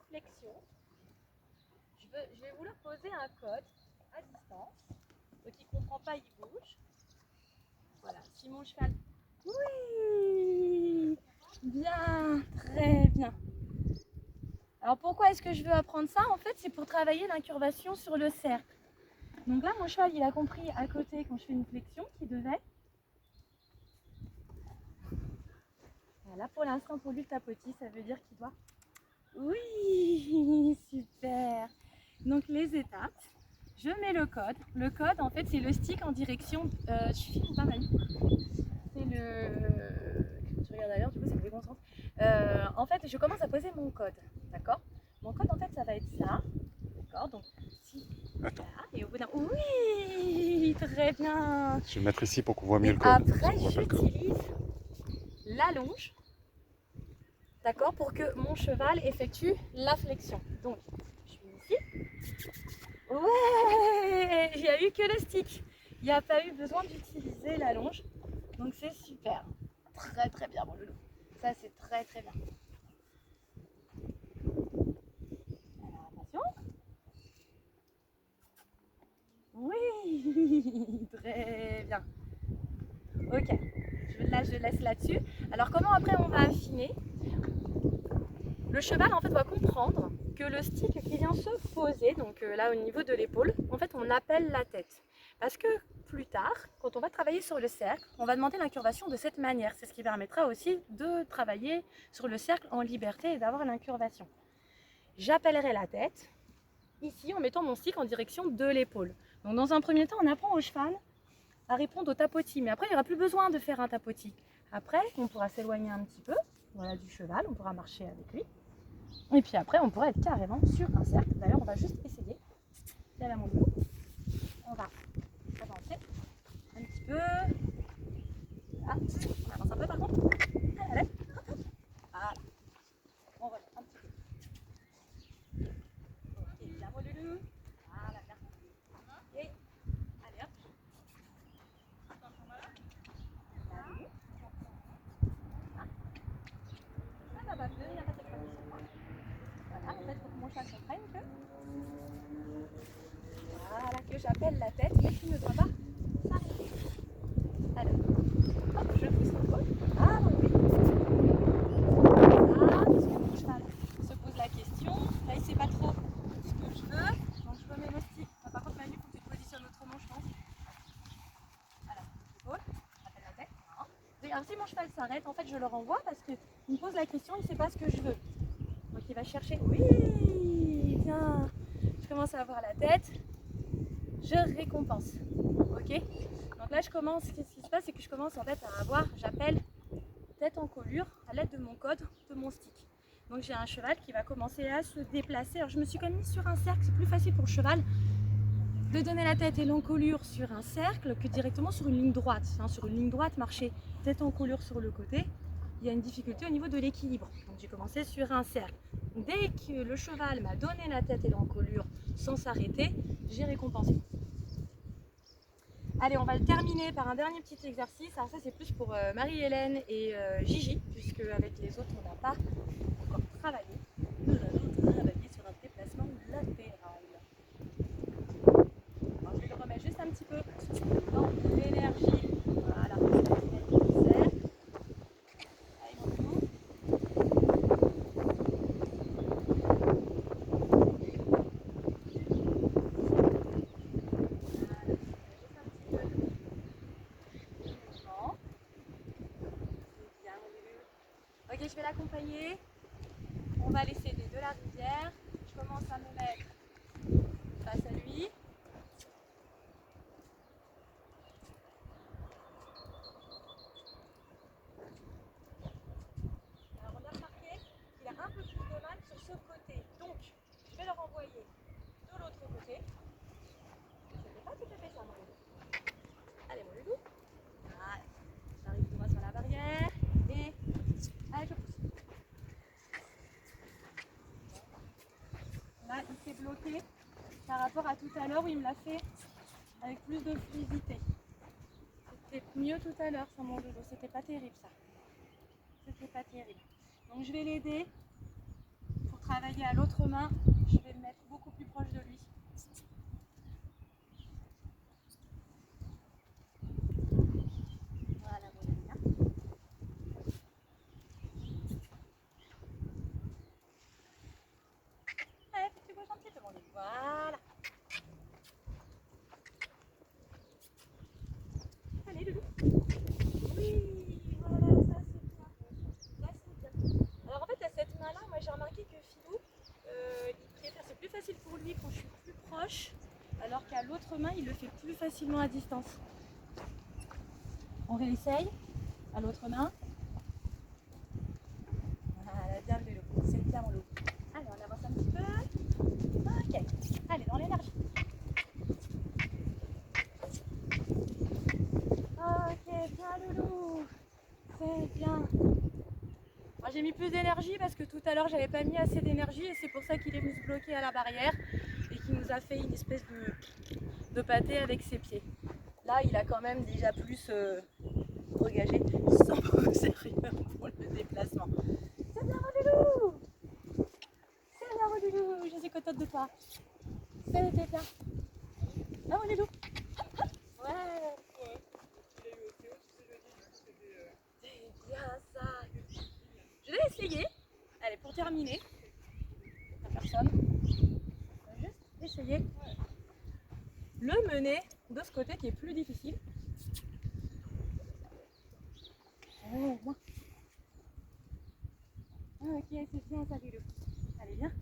flexion. Je vais vouloir poser un code à distance. Donc il ne comprend pas, il bouge. Voilà, si mon cheval... Oui, bien, très bien. Alors pourquoi est-ce que je veux apprendre ça? En fait, c'est pour travailler l'incurvation sur le cercle. Donc là, mon cheval, il a compris à côté quand je fais une flexion qu'il devait. Là, pour l'instant, pour lui, le tapotis, ça veut dire qu'il doit... Oui, super. Donc les étapes, je mets le code. Le code, en fait, c'est le stick en direction... je filme pas mal. C'est le... Je regarde d'ailleurs, du coup, ça me déconcentre. En fait, je commence à poser mon code, d'accord? Mon code, en fait, ça va être ça, d'accord? Donc, si... Attends. Là, et au bout d'un... Oui, très bien. Je vais mettre ici pour qu'on voit mieux Et le code. après, j'utilise la longe, d'accord, pour que mon cheval effectue la flexion. Donc, je suis ici. Ouais, il n'y a eu que le stick. Il n'y a pas eu besoin d'utiliser la longe. Donc, c'est super. Très, très bien, mon loulou. Ça, c'est très, très bien. Alors, attention. Oui, très bien. Ok, là, je laisse là-dessus. Alors, comment après on va affiner? Le cheval en fait va comprendre que le stick qui vient se poser, donc là au niveau de l'épaule, en fait on appelle la tête. Parce que plus tard, quand on va travailler sur le cercle, on va demander l'incurvation de cette manière. C'est ce qui permettra aussi de travailler sur le cercle en liberté et d'avoir l'incurvation. J'appellerai la tête, ici en mettant mon stick en direction de l'épaule. Donc dans un premier temps, on apprend au cheval à répondre au tapotis, mais après il n'y aura plus besoin de faire un tapotis. Après, on pourra s'éloigner un petit peu, voilà, du cheval, on pourra marcher avec lui. Et puis après, on pourrait être carrément sur un cercle. D'ailleurs, on va juste essayer. Là, mon loup. On va avancer un petit peu. Ah, on avance un peu par contre. Allez, voilà. On relève un petit peu. Ok, là, mon loulou. Voilà, bien. Et allez, hop. Allez. Ça va mieux, il n'y a pas cette fois sur moi. Voilà, en fait, il faut que mon chat comprenne que... Voilà, que j'appelle la tête, mais qui ne doit pas s'arrêter. Alors, hop, je pousse l'épaule. Ah oui. Ah, parce que mon cheval se pose la question. Là, il ne sait pas trop ce que je veux. Donc, je remets le stick. Ah, par contre, Manu, il faut que tu te positionnes autrement, je pense. Voilà, l'épaule. J'appelle la tête. Et alors, si mon cheval s'arrête, en fait, je le renvoie parce qu'il me pose la question, il ne sait pas ce que je veux. Donc, il va chercher. Oui, bien. Je commence à avoir la tête. Je récompense. Ok? Donc là, je commence. Ce qui se passe, c'est que je commence en fait à avoir, j'appelle tête en colure à l'aide de mon code, de mon stick. Donc j'ai un cheval qui va commencer à se déplacer. Alors je me suis quand même mise sur un cercle, c'est plus facile pour le cheval de donner la tête et l'encolure sur un cercle que directement sur une ligne droite. Sur une ligne droite, marcher tête en colure sur le côté, il y a une difficulté au niveau de l'équilibre. Donc j'ai commencé sur un cercle. Dès que le cheval m'a donné la tête et l'encolure sans s'arrêter, j'ai récompensé. Allez, on va le terminer par un dernier petit exercice. Alors ça, c'est plus pour Marie-Hélène et Gigi, puisque avec les autres, on n'a pas encore travaillé. Nous allons travailler sur un déplacement latéral. Alors, je vais le remettre juste un petit peu dans l'énergie. Voilà, ok, je vais l'accompagner. On va laisser les de la rivière. Je commence à me mettre face à lui. Alors on a remarqué qu'il a un peu plus de mal sur ce côté. Donc je vais le renvoyer de l'autre côté. C'était pas tout à fait ça, mon loulou. Allez, mon loulou. Voilà. J'arrive droit sur la barrière. Et allez, je pousse. Là, il s'est bloqué par rapport à tout à l'heure où il me l'a fait avec plus de fluidité. C'était mieux tout à l'heure sur mon loulou. C'était pas terrible ça. C'était pas terrible. Donc je vais l'aider pour travailler. travailler à l'autre main, je vais me mettre beaucoup plus proche de lui. Voilà, mon ami. Allez, tu bouges un petit peu, mon ami. Voilà. Allez, Loulou. Oui, voilà, ça c'est bien. Ça c'est bien. Alors en fait, à cette main-là, moi j'ai remarqué que Philou, il préfère, c'est plus facile pour lui quand je suis plus proche, alors qu'à l'autre main, il le fait plus facilement à distance. On réessaye à l'autre main. Voilà, bien le Loulou. C'est bien mon Loulou. Allez, on avance un petit peu. Ok. Allez, dans l'énergie. Ok, bien Loulou. C'est bien. J'ai mis plus d'énergie parce que tout à l'heure j'avais pas mis assez d'énergie et c'est pour ça qu'il est venu se bloquer à la barrière et qu'il nous a fait une espèce de pâté avec ses pieds. Là il a quand même déjà plus regagé sans sérieux pour le déplacement. C'est bien mon Loulou. C'est bien mon Loulou, je suis contente de toi. C'était bien. Ah mon Loulou. Ouais. C'est bien ça. Je vais essayer. Allez, pour terminer, la personne, on va juste essayer le mener de ce côté qui est plus difficile. Oh, moi. Ok, c'est bien ça, Loulou. Allez, viens.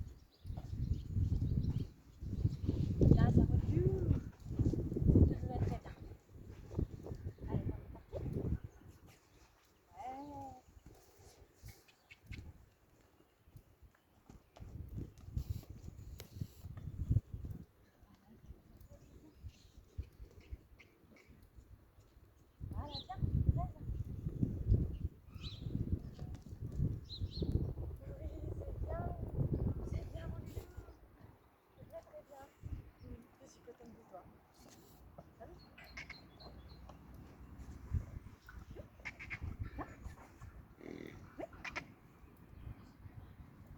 Là, ça recule. Ça va être très bien. Allez, on est parti. Ouais. Voilà, viens. Viens. C'est bien mon Loulou. C'est bien, très bien. Je suis contente de toi.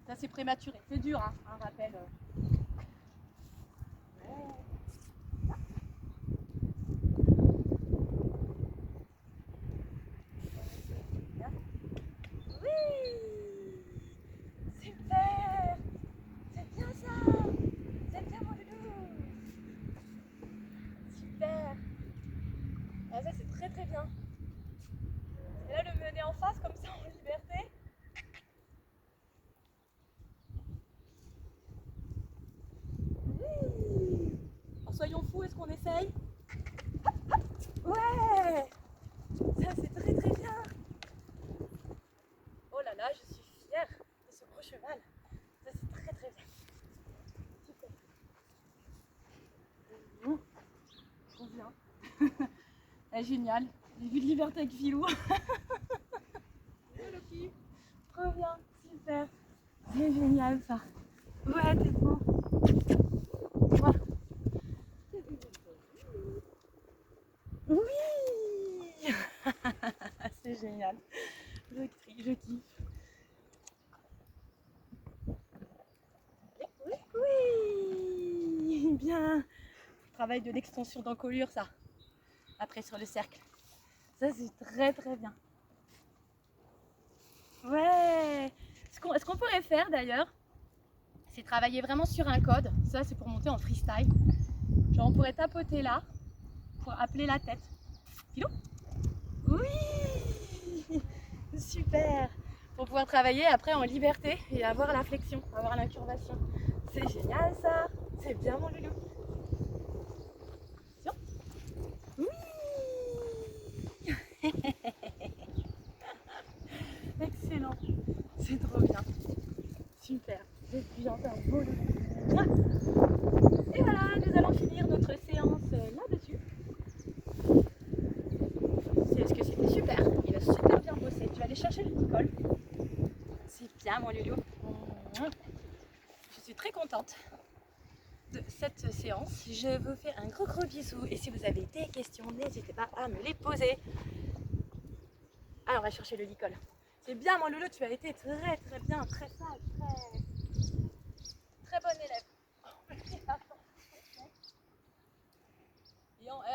Ça c'est prématuré, c'est dur, hein, un rappel. Ouais. Oui, super, c'est bien ça, c'est bien mon Loulou. Super. Ah, ça c'est très très bien. Et là le mener en face comme ça en liberté. Oui. Alors, soyons fous, est-ce qu'on essaye? Ouais. Ça c'est très très bien. Oh là là, je suis fière de ce gros cheval. Ça c'est très très bien. Super. Trop bien. Ah, génial. J'ai vu de liberté avec Philou. Trop bien, super. C'est génial ça. Ouais, t'es trop. Wow. Oui. C'est génial. Je kiffe. Oui. Bien. Travail de l'extension d'encolure ça. Après sur le cercle. Ça c'est très très bien. Ouais. Ce qu'on pourrait faire d'ailleurs, c'est travailler vraiment sur un code. Ça c'est pour monter en freestyle. Genre on pourrait tapoter là pour appeler la tête. Philo? Oui. Super. Pour pouvoir travailler après en liberté et avoir la flexion, avoir l'incurvation. C'est génial ça. C'est bien mon Loulou. Oui. Excellent. C'est trop bien. Super. Et puis encore beau Loulou. Et voilà, nous allons finir notre séance là-dessus. C'est parce que c'était super. Il a super bien bossé. Tu vas aller chercher le Nicole. C'est bien mon Loulou. Je suis très contente de cette séance. Je vous fais un gros gros bisou et si vous avez des questions, n'hésitez pas à me les poser. Alors on va chercher le licol. C'est bien mon Loulou, tu as été très très bien, très sage, très...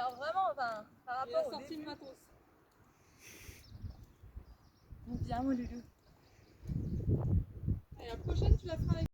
alors vraiment, enfin, par Il a rapport au sorti le début. matos. Bien, mon loulou. Et la prochaine, tu la feras avec